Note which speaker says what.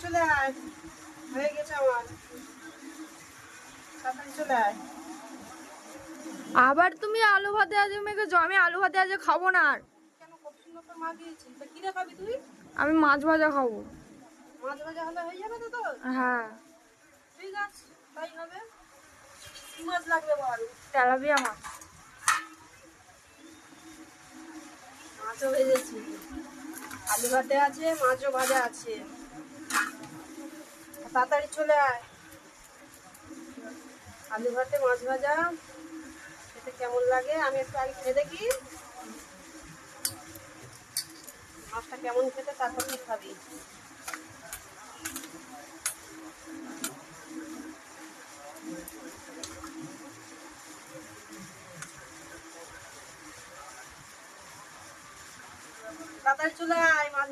Speaker 1: চলে আয়, হয়ে গেছে আমার, তাড়াতাড়ি চলে আয়।
Speaker 2: আবার তুমি আলু ভাতে আজ মেখেছো, আমি আলু ভাতে আজ খাবো না আর।
Speaker 1: কেন, কত সুন্দর তো মা দিয়েছি, তা কিনে খাবি তুই?
Speaker 2: আমি মাছ ভাজা খাবো।
Speaker 1: মাছ ভাজা হলে হয়ে যাবে তো তোর?
Speaker 2: হ্যাঁ।
Speaker 1: ঠিক আছে, তাই হবে। কি মাছ লাগবে বল?
Speaker 2: তেলাপিয়া মাছ।
Speaker 1: মাছও ভেজেছি, আলু ভাতে আছে, মাছও ভাজা আছে, তাড়াতাড়ি চলে আয়। আলু ভাতে মাছ ভাজা খেতে কেমন লাগে আমি একটু আগে খেয়ে দেখি মাছটা কেমন খেতে, তারপর তুই খাবি। তাড়াতাড়ি চলে আয়, মাছ